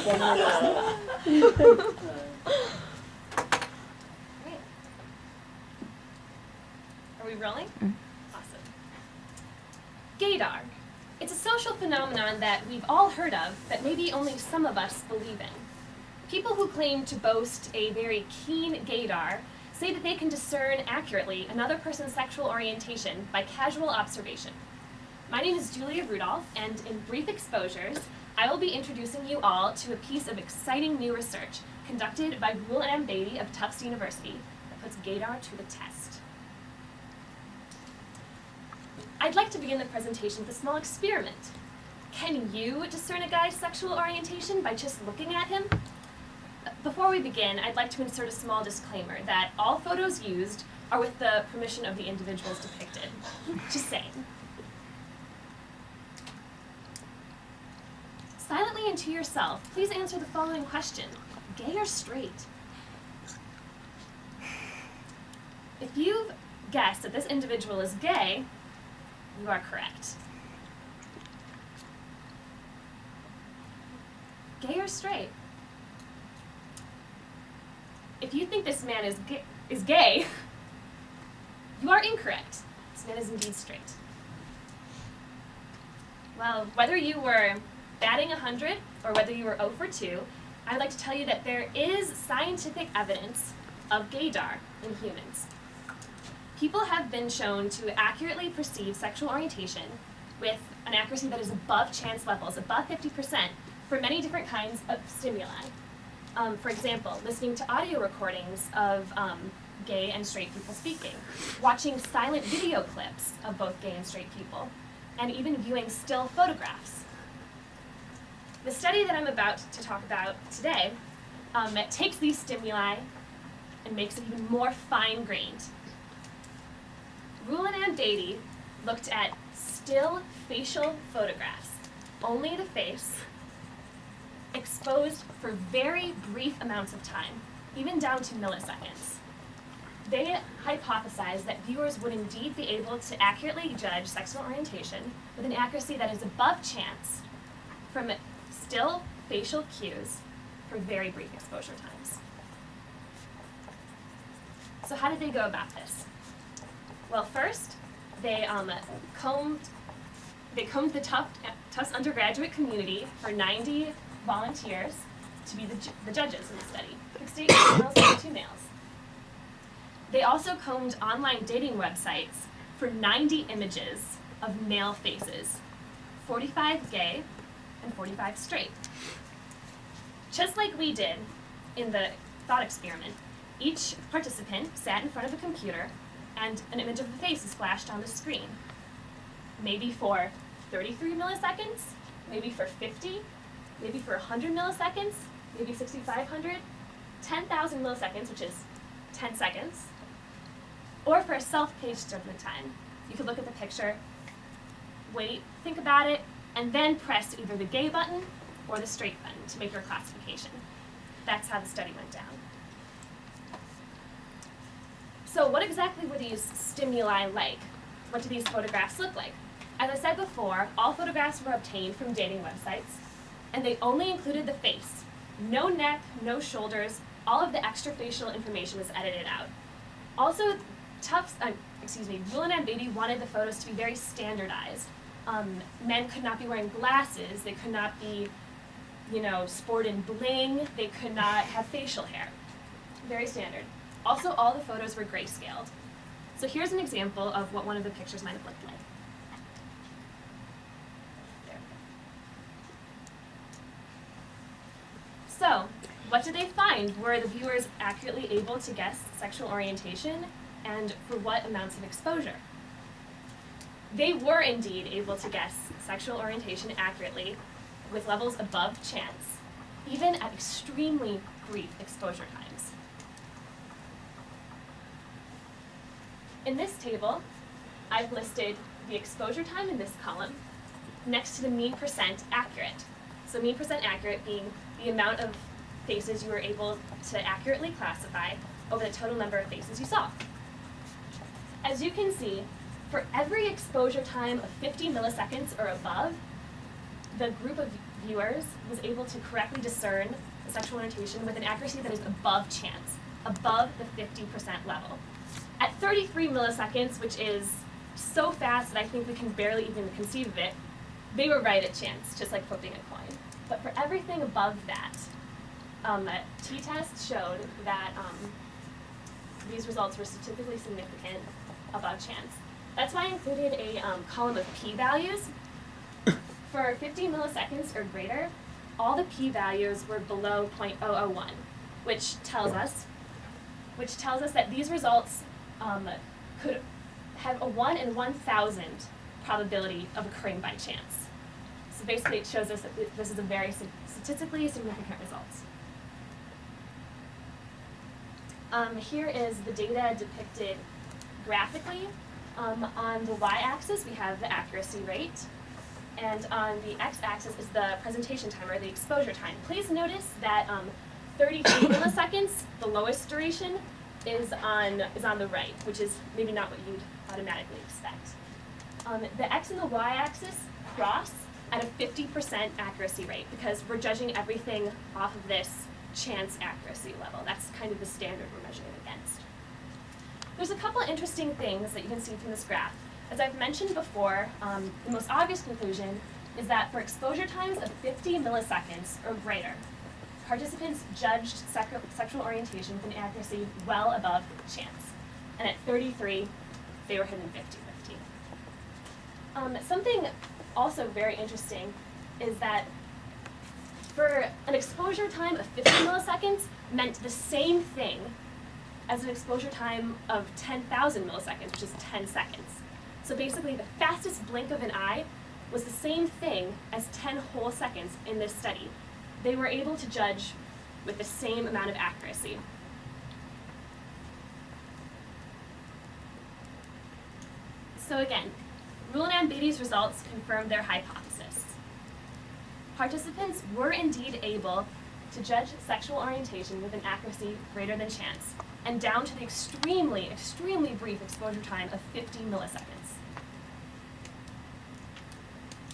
Are we rolling? Awesome. Gaydar. It's a social phenomenon that we've all heard of, but maybe only some of us believe in. People who claim to boast a very keen gaydar say that they can discern accurately another person's sexual orientation by casual observation. My name is Julia Rudolph, and in brief exposures, I will be introducing you all to a piece of exciting new research conducted by Rule M. Beatty of Tufts University that puts gaydar to the test. I'd like to begin the presentation with a small experiment. Can you discern a guy's sexual orientation by just looking at him? Before we begin, I'd like to insert a small disclaimer that all photos used are with the permission of the individuals depicted. Just saying. Silently and to yourself, please answer the following question: gay or straight? If you've guessed that this individual is gay, you are correct. Gay or straight? If you think this man is gay, you are incorrect. This man is indeed straight. Well, whether you were batting 100 or whether you were 0 for 2, I'd like to tell you that there is scientific evidence of gaydar in humans. People have been shown to accurately perceive sexual orientation with an accuracy that is above chance levels, above 50%, for many different kinds of stimuli. For example, listening to audio recordings of gay and straight people speaking, watching silent video clips of both gay and straight people, and even viewing still photographs. The study that I'm about to talk about today takes these stimuli and makes it even more fine-grained. Rule and Beatty looked at still facial photographs, only the face, exposed for very brief amounts of time, even down to milliseconds. They hypothesized that viewers would indeed be able to accurately judge sexual orientation with an accuracy that is above chance from still facial cues for very brief exposure times. So how did they go about this? Well, first, they combed the Tufts undergraduate community for 90 volunteers to be the judges in the study, 68 females and 2 males. They also combed online dating websites for 90 images of male faces, 45 gay and 45 straight. Just like we did in the thought experiment, each participant sat in front of a computer and an image of the face is flashed on the screen. Maybe for 33 milliseconds, maybe for 50, maybe for 100 milliseconds, maybe 6,500, 10,000 milliseconds, which is 10 seconds, or for a self-paced judgment time. You could look at the picture, wait, think about it, and then press either the gay button or the straight button to make your classification. That's how the study went down. So what exactly were these stimuli like? What do these photographs look like? As I said before, all photographs were obtained from dating websites, and they only included the face. No neck, no shoulders, all of the extra facial information was edited out. Also, Rule and Beatty wanted the photos to be very standardized. Men could not be wearing glasses, they could not be, sport in bling, they could not have facial hair. Very standard. Also, all the photos were grayscaled. So here's an example of what one of the pictures might have looked like. There. So, what did they find? Were the viewers accurately able to guess sexual orientation, and for what amounts of exposure? They were indeed able to guess sexual orientation accurately with levels above chance, even at extremely brief exposure times. In this table, I've listed the exposure time in this column next to the mean percent accurate. So mean percent accurate being the amount of faces you were able to accurately classify over the total number of faces you saw. As you can see, for every exposure time of 50 milliseconds or above, the group of viewers was able to correctly discern the sexual orientation with an accuracy that is above chance, above the 50% level. At 33 milliseconds, which is so fast that I think we can barely even conceive of it, they were right at chance, just like flipping a coin. But for everything above that, t-test showed that these results were statistically significant above chance. That's why I included a column of p-values. For 50 milliseconds or greater, all the p-values were below 0.001, which tells us that these results could have a 1 in 1,000 probability of occurring by chance. So basically it shows us that this is a very statistically significant result. Here is the data depicted graphically. On the y-axis, we have the accuracy rate, and on the x-axis is the presentation time, or the exposure time. Please notice that 33 milliseconds, the lowest duration, is on the right, which is maybe not what you'd automatically expect. The x and the y-axis cross at a 50% accuracy rate because we're judging everything off of this chance accuracy level. That's kind of the standard we're measuring against. There's a couple interesting things that you can see from this graph. As I've mentioned before, the most obvious conclusion is that for exposure times of 50 milliseconds or greater, participants judged sexual orientation with an accuracy well above chance. And at 33, they were hitting 50-50. Something also very interesting is that for an exposure time of 50 milliseconds meant the same thing as an exposure time of 10,000 milliseconds, which is 10 seconds. So basically, the fastest blink of an eye was the same thing as 10 whole seconds in this study. They were able to judge with the same amount of accuracy. So again, Rule and Beatty's results confirmed their hypothesis. Participants were indeed able to judge sexual orientation with an accuracy greater than chance, and down to the extremely, extremely brief exposure time of 50 milliseconds.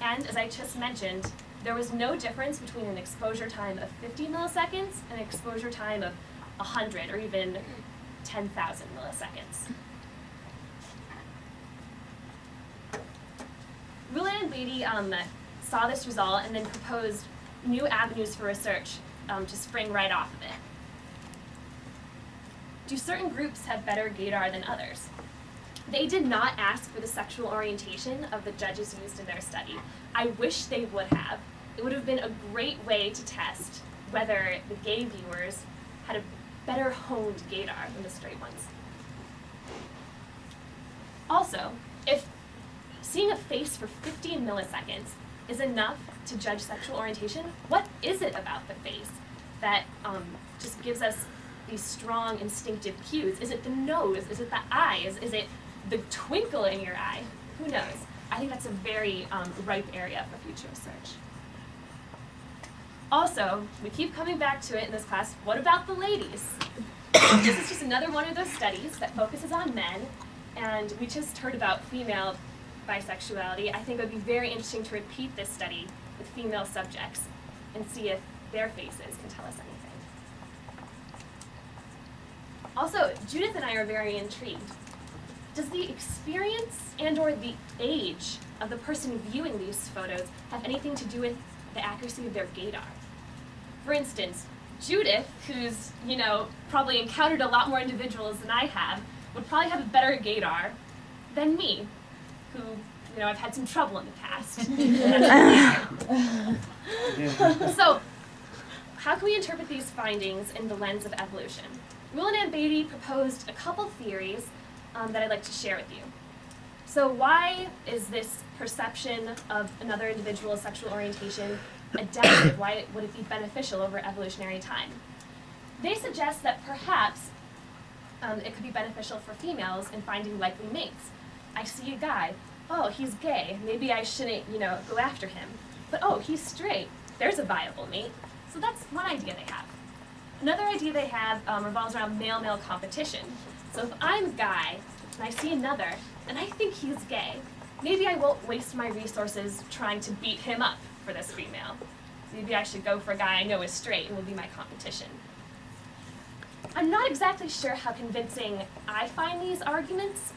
And as I just mentioned, there was no difference between an exposure time of 50 milliseconds and an exposure time of 100 or even 10,000 milliseconds. Rulin and Beatty saw this result and then proposed new avenues for research to spring right off of it. Do certain groups have better gaydar than others? They did not ask for the sexual orientation of the judges used in their study. I wish they would have. It would have been a great way to test whether the gay viewers had a better honed gaydar than the straight ones. Also, if seeing a face for 15 milliseconds is enough to judge sexual orientation, what is it about the face that just gives us these strong instinctive cues? Is it the nose? Is it the eyes? Is it the twinkle in your eye? Who knows? I think that's a very ripe area for future research. Also, we keep coming back to it in this class, what about the ladies? This is just another one of those studies that focuses on men, and we just heard about female bisexuality. I think it would be very interesting to repeat this study with female subjects and see if their faces can tell us anything. Also, Judith and I are very intrigued. Does the experience and or the age of the person viewing these photos have anything to do with the accuracy of their gaydar? For instance, Judith, who's, probably encountered a lot more individuals than I have, would probably have a better gaydar than me, who, I've had some trouble in the past. So, how can we interpret these findings in the lens of evolution? Rulin and Beatty proposed a couple theories that I'd like to share with you. So why is this perception of another individual's sexual orientation adaptive? Why would it be beneficial over evolutionary time? They suggest that perhaps it could be beneficial for females in finding likely mates. I see a guy, oh, he's gay, maybe I shouldn't, go after him. But oh, he's straight, there's a viable mate. So that's one idea they have. Another idea they have revolves around male-male competition. So if I'm a guy, and I see another, and I think he's gay, maybe I won't waste my resources trying to beat him up for this female. Maybe I should go for a guy I know is straight and will be my competition. I'm not exactly sure how convincing I find these arguments.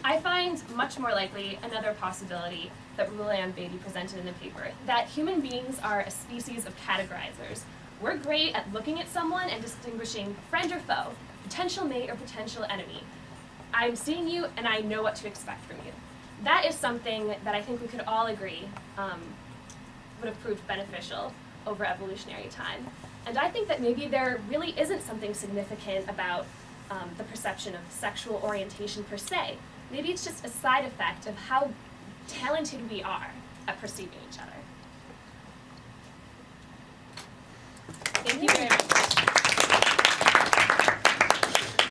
I find much more likely another possibility that Rulayam Bedi presented in the paper, that human beings are a species of categorizers. We're great at looking at someone and distinguishing friend or foe, potential mate or potential enemy. I'm seeing you and I know what to expect from you. That is something that I think we could all agree would have proved beneficial over evolutionary time. And I think that maybe there really isn't something significant about the perception of sexual orientation per se. Maybe it's just a side effect of how talented we are at perceiving each other. Thank you very much.